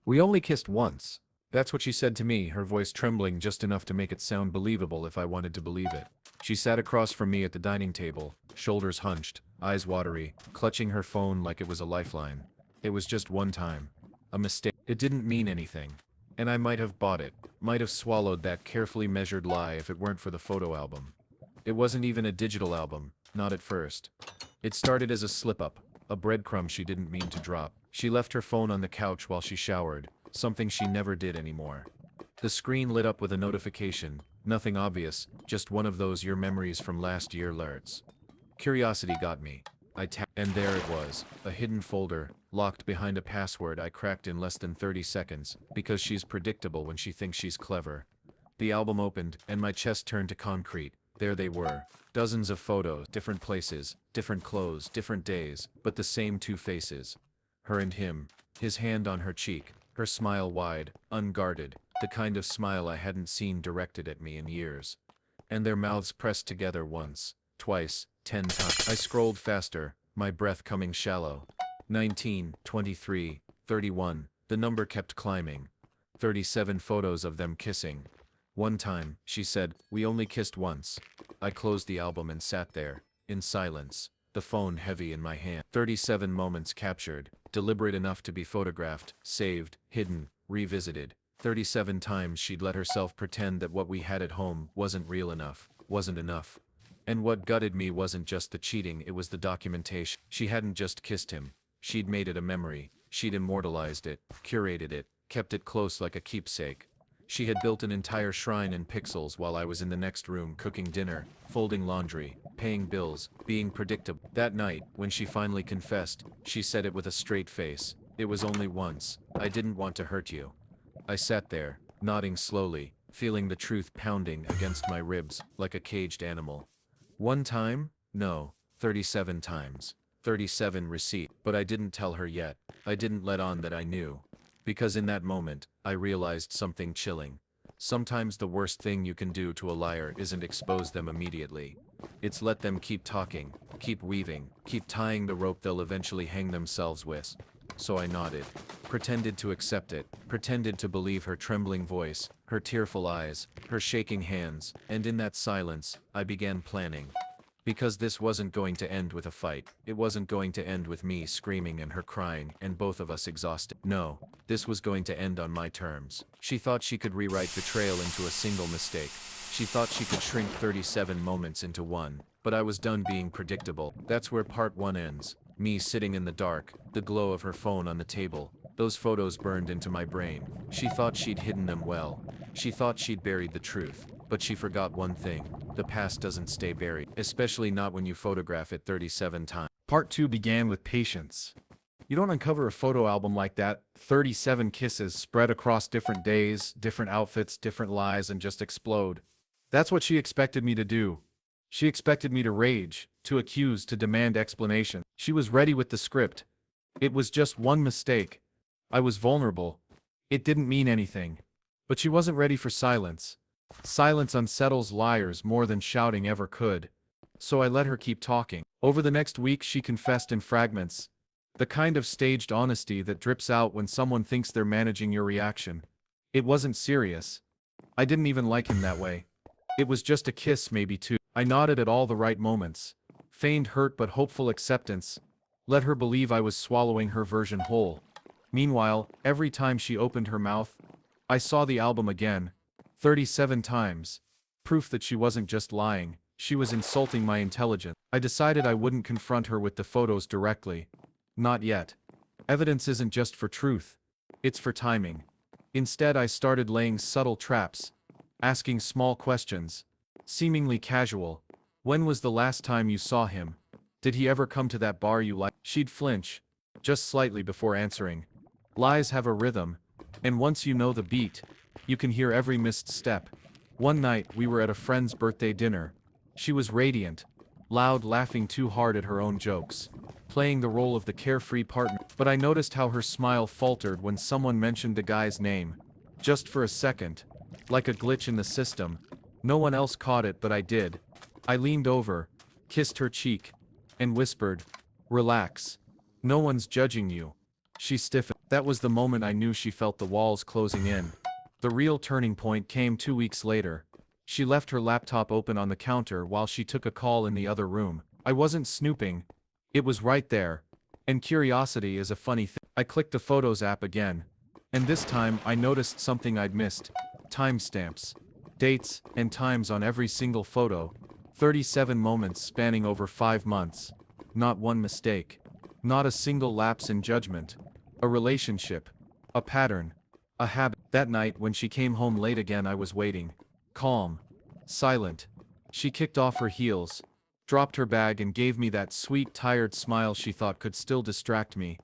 We only kissed once. That's what she said to me, her voice trembling just enough to make it sound believable if I wanted to believe it. She sat across from me at the dining table, shoulders hunched, eyes watery, clutching her phone like it was a lifeline. It was just one time. A mistake. It didn't mean anything. And I might have bought it, might have swallowed that carefully measured lie if it weren't for the photo album. It wasn't even a digital album, not at first. It started as a slip-up, a breadcrumb she didn't mean to drop. She left her phone on the couch while she showered, something she never did anymore. The screen lit up with a notification, nothing obvious, just one of those your memories from last year alerts. Curiosity got me. I tapped, and there it was, a hidden folder, locked behind a password I cracked in less than 30 seconds, because she's predictable when she thinks she's clever. The album opened, and my chest turned to concrete. There they were. Dozens of photos, different places, different clothes, different days, but the same two faces. Her and him, his hand on her cheek, her smile wide, unguarded, the kind of smile I hadn't seen directed at me in years. And their mouths pressed together once, twice, 10 times. I scrolled faster, my breath coming shallow. 19, 23, 31, the number kept climbing. 37 photos of them kissing. One time, she said, we only kissed once. I closed the album and sat there, in silence, the phone heavy in my hand. 37 moments captured, deliberate enough to be photographed, saved, hidden, revisited. 37 times she'd let herself pretend that what we had at home wasn't real enough, wasn't enough. And what gutted me wasn't just the cheating, it was the documentation. She hadn't just kissed him. She'd made it a memory. She'd immortalized it, curated it, kept it close like a keepsake. She had built an entire shrine in pixels while I was in the next room cooking dinner, folding laundry, paying bills, being predictable. That night, when she finally confessed, she said it with a straight face. It was only once. I didn't want to hurt you. I sat there, nodding slowly, feeling the truth pounding against my ribs, like a caged animal. One time? No. 37 times. 37 receipt. But I didn't tell her yet. I didn't let on that I knew. Because in that moment, I realized something chilling. Sometimes the worst thing you can do to a liar isn't expose them immediately. It's let them keep talking, keep weaving, keep tying the rope they'll eventually hang themselves with. So I nodded, pretended to accept it, pretended to believe her trembling voice, her tearful eyes, her shaking hands, and in that silence, I began planning. Because this wasn't going to end with a fight, it wasn't going to end with me screaming and her crying and both of us exhausted. No, this was going to end on my terms. She thought she could rewrite betrayal into a single mistake. She thought she could shrink 37 moments into one, but I was done being predictable. That's where part 1 ends. Me sitting in the dark, the glow of her phone on the table, those photos burned into my brain. She thought she'd hidden them well. She thought she'd buried the truth. But she forgot one thing. The past doesn't stay buried, especially not when you photograph it 37 times. Part 2 began with patience. You don't uncover a photo album like that, 37 kisses spread across different days, different outfits, different lies, and just explode. That's what she expected me to do. She expected me to rage, to accuse, to demand explanation. She was ready with the script. It was just one mistake. I was vulnerable. It didn't mean anything. But she wasn't ready for silence. Silence unsettles liars more than shouting ever could. So I let her keep talking. Over the next week she confessed in fragments. The kind of staged honesty that drips out when someone thinks they're managing your reaction. It wasn't serious. I didn't even like him that way. It was just a kiss, maybe two. I nodded at all the right moments. Feigned hurt but hopeful acceptance. Let her believe I was swallowing her version whole. Meanwhile, every time she opened her mouth, I saw the album again. 37 times. Proof that she wasn't just lying, she was insulting my intelligence. I decided I wouldn't confront her with the photos directly. Not yet. Evidence isn't just for truth. It's for timing. Instead, I started laying subtle traps. Asking small questions. Seemingly casual. When was the last time you saw him? Did he ever come to that bar you liked? She'd flinch. Just slightly before answering. Lies have a rhythm. And once you know the beat, you can hear every missed step. One night, we were at a friend's birthday dinner. She was radiant, loud, laughing too hard at her own jokes, playing the role of the carefree partner. But I noticed how her smile faltered when someone mentioned the guy's name. Just for a second. Like a glitch in the system. No one else caught it, but I did. I leaned over, kissed her cheek, and whispered, "Relax. No one's judging you." She stiffened. That was the moment I knew she felt the walls closing in. The real turning point came 2 weeks later. She left her laptop open on the counter while she took a call in the other room. I wasn't snooping. It was right there. And curiosity is a funny thing. I clicked the Photos app again. And this time I noticed something I'd missed. Timestamps. Dates and times on every single photo. 37 moments spanning over 5 months. Not one mistake. Not a single lapse in judgment. A relationship. A pattern. A habit. That night when she came home late again, I was waiting. Calm. Silent. She kicked off her heels, dropped her bag and gave me that sweet, tired smile she thought could still distract me.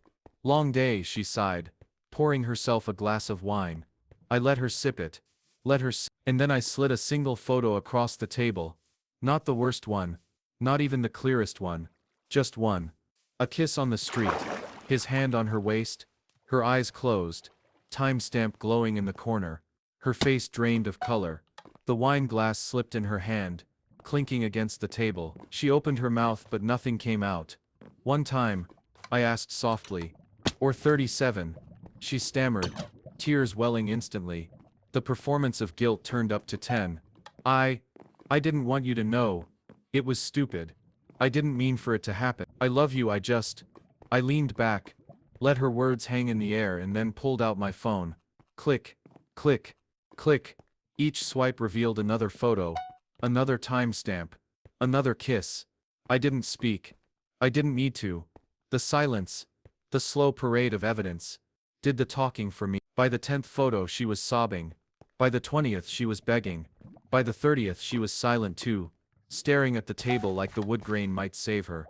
Long day, she sighed, pouring herself a glass of wine. I let her sip it. And then I slid a single photo across the table. Not the worst one. Not even the clearest one. Just one. A kiss on the street. His hand on her waist. Her eyes closed. Timestamp glowing in the corner. Her face drained of color. The wine glass slipped in her hand, clinking against the table. She opened her mouth but nothing came out. One time, I asked softly. Or 37. She stammered, tears welling instantly. The performance of guilt turned up to 10. I didn't want you to know. It was stupid. I didn't mean for it to happen. I love you, I leaned back, let her words hang in the air and then pulled out my phone. Click, click, click. Each swipe revealed another photo, another timestamp, another kiss. I didn't speak. I didn't need to. The silence, the slow parade of evidence, did the talking for me. By the 10th photo she was sobbing. By the 20th she was begging. By the 30th she was silent too, staring at the table like the wood grain might save her.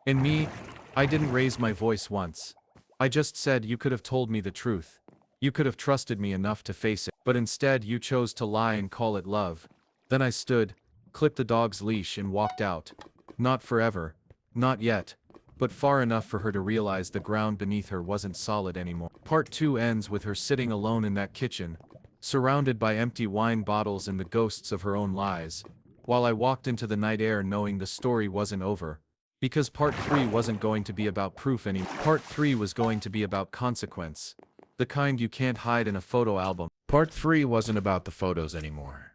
And me, I didn't raise my voice once. I just said you could have told me the truth. You could have trusted me enough to face it, but instead you chose to lie and call it love. Then I stood, clipped the dog's leash and walked out. Not forever. Not yet. But far enough for her to realize the ground beneath her wasn't solid anymore. Part 2 ends with her sitting alone in that kitchen, surrounded by empty wine bottles and the ghosts of her own lies, while I walked into the night air knowing the story wasn't over. Because Part 3 wasn't going to be about proof anymore. Part 3 was going to be about consequence. The kind you can't hide in a photo album. Part 3 wasn't about the photos anymore.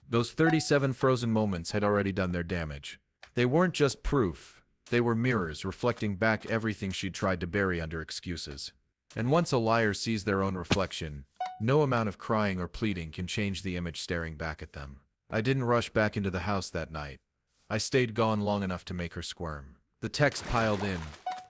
Those 37 frozen moments had already done their damage. They weren't just proof. They were mirrors reflecting back everything she'd tried to bury under excuses. And once a liar sees their own reflection, no amount of crying or pleading can change the image staring back at them. I didn't rush back into the house that night. I stayed gone long enough to make her squirm. The text piled in.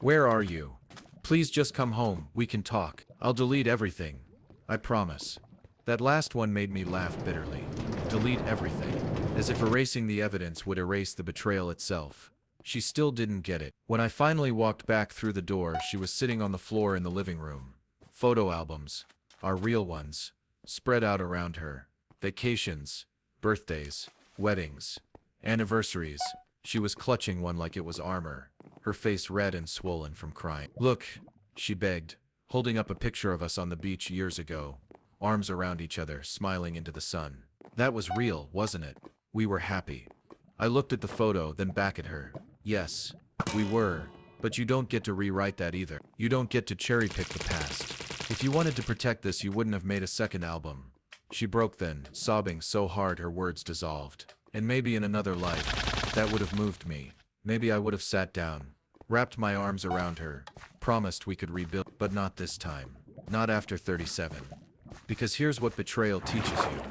Where are you? Please just come home, we can talk. I'll delete everything. I promise. That last one made me laugh bitterly. Delete everything. As if erasing the evidence would erase the betrayal itself. She still didn't get it. When I finally walked back through the door, she was sitting on the floor in the living room. Photo albums, our real ones, spread out around her. Vacations, birthdays, weddings, anniversaries. She was clutching one like it was armor, her face red and swollen from crying. Look, she begged, holding up a picture of us on the beach years ago, arms around each other, smiling into the sun. That was real, wasn't it? We were happy. I looked at the photo, then back at her. Yes, we were, but you don't get to rewrite that either. You don't get to cherry-pick the past. If you wanted to protect this, you wouldn't have made a second album. She broke then, sobbing so hard her words dissolved. And maybe in another life, that would have moved me. Maybe I would have sat down, wrapped my arms around her, promised we could rebuild, but not this time. Not after 37. Because here's what betrayal teaches you.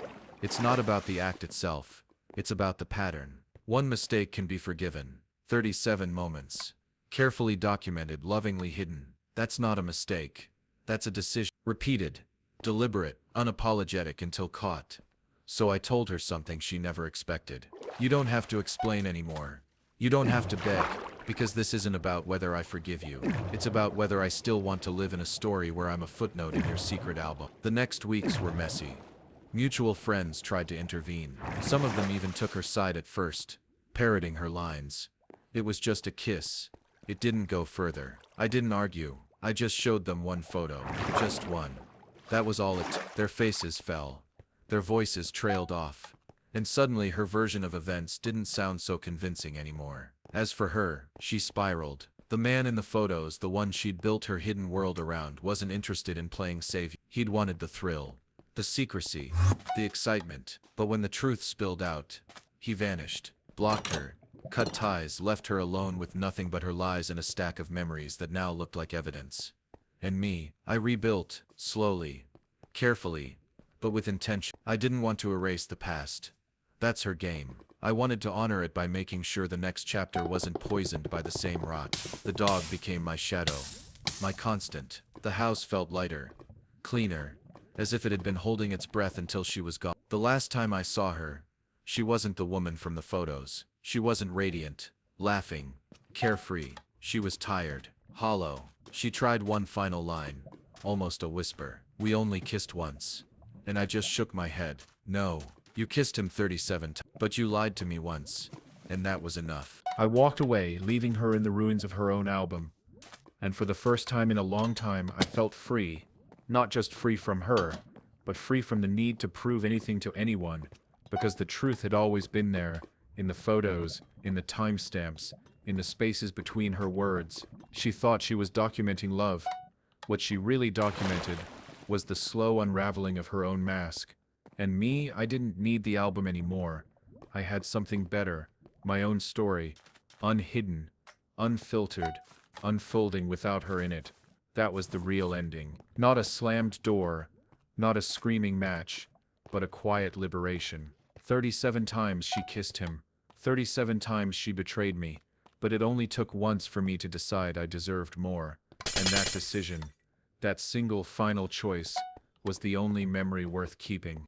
It's not about the act itself. It's about the pattern. One mistake can be forgiven. 37 moments. Carefully documented, lovingly hidden. That's not a mistake. That's a decision. Repeated. Deliberate. Unapologetic until caught. So I told her something she never expected. You don't have to explain anymore. You don't have to beg. Because this isn't about whether I forgive you. It's about whether I still want to live in a story where I'm a footnote in your secret album. The next weeks were messy. Mutual friends tried to intervene. Some of them even took her side at first, parroting her lines. It was just a kiss. It didn't go further. I didn't argue. I just showed them one photo. Just one. That was all it took. Their faces fell. Their voices trailed off. And suddenly her version of events didn't sound so convincing anymore. As for her, she spiraled. The man in the photos, the one she'd built her hidden world around, wasn't interested in playing savior. He'd wanted the thrill, the secrecy, the excitement. But when the truth spilled out, he vanished, blocked her, cut ties, left her alone with nothing but her lies and a stack of memories that now looked like evidence. And me, I rebuilt, slowly, carefully, but with intention. I didn't want to erase the past. That's her game. I wanted to honor it by making sure the next chapter wasn't poisoned by the same rot. The dog became my shadow, my constant. The house felt lighter, cleaner, as if it had been holding its breath until she was gone. The last time I saw her, she wasn't the woman from the photos. She wasn't radiant, laughing, carefree. She was tired, hollow. She tried one final line, almost a whisper. We only kissed once. And I just shook my head. No, you kissed him 37 times. But you lied to me once, and that was enough. I walked away, leaving her in the ruins of her own album. And for the first time in a long time, I felt free. Not just free from her, but free from the need to prove anything to anyone, because the truth had always been there, in the photos, in the timestamps, in the spaces between her words. She thought she was documenting love. What she really documented was the slow unraveling of her own mask. And me, I didn't need the album anymore. I had something better, my own story, unhidden, unfiltered, unfolding without her in it. That was the real ending. Not a slammed door, not a screaming match, but a quiet liberation. 37 times she kissed him. 37 times she betrayed me. But it only took once for me to decide I deserved more. And that decision, that single final choice, was the only memory worth keeping.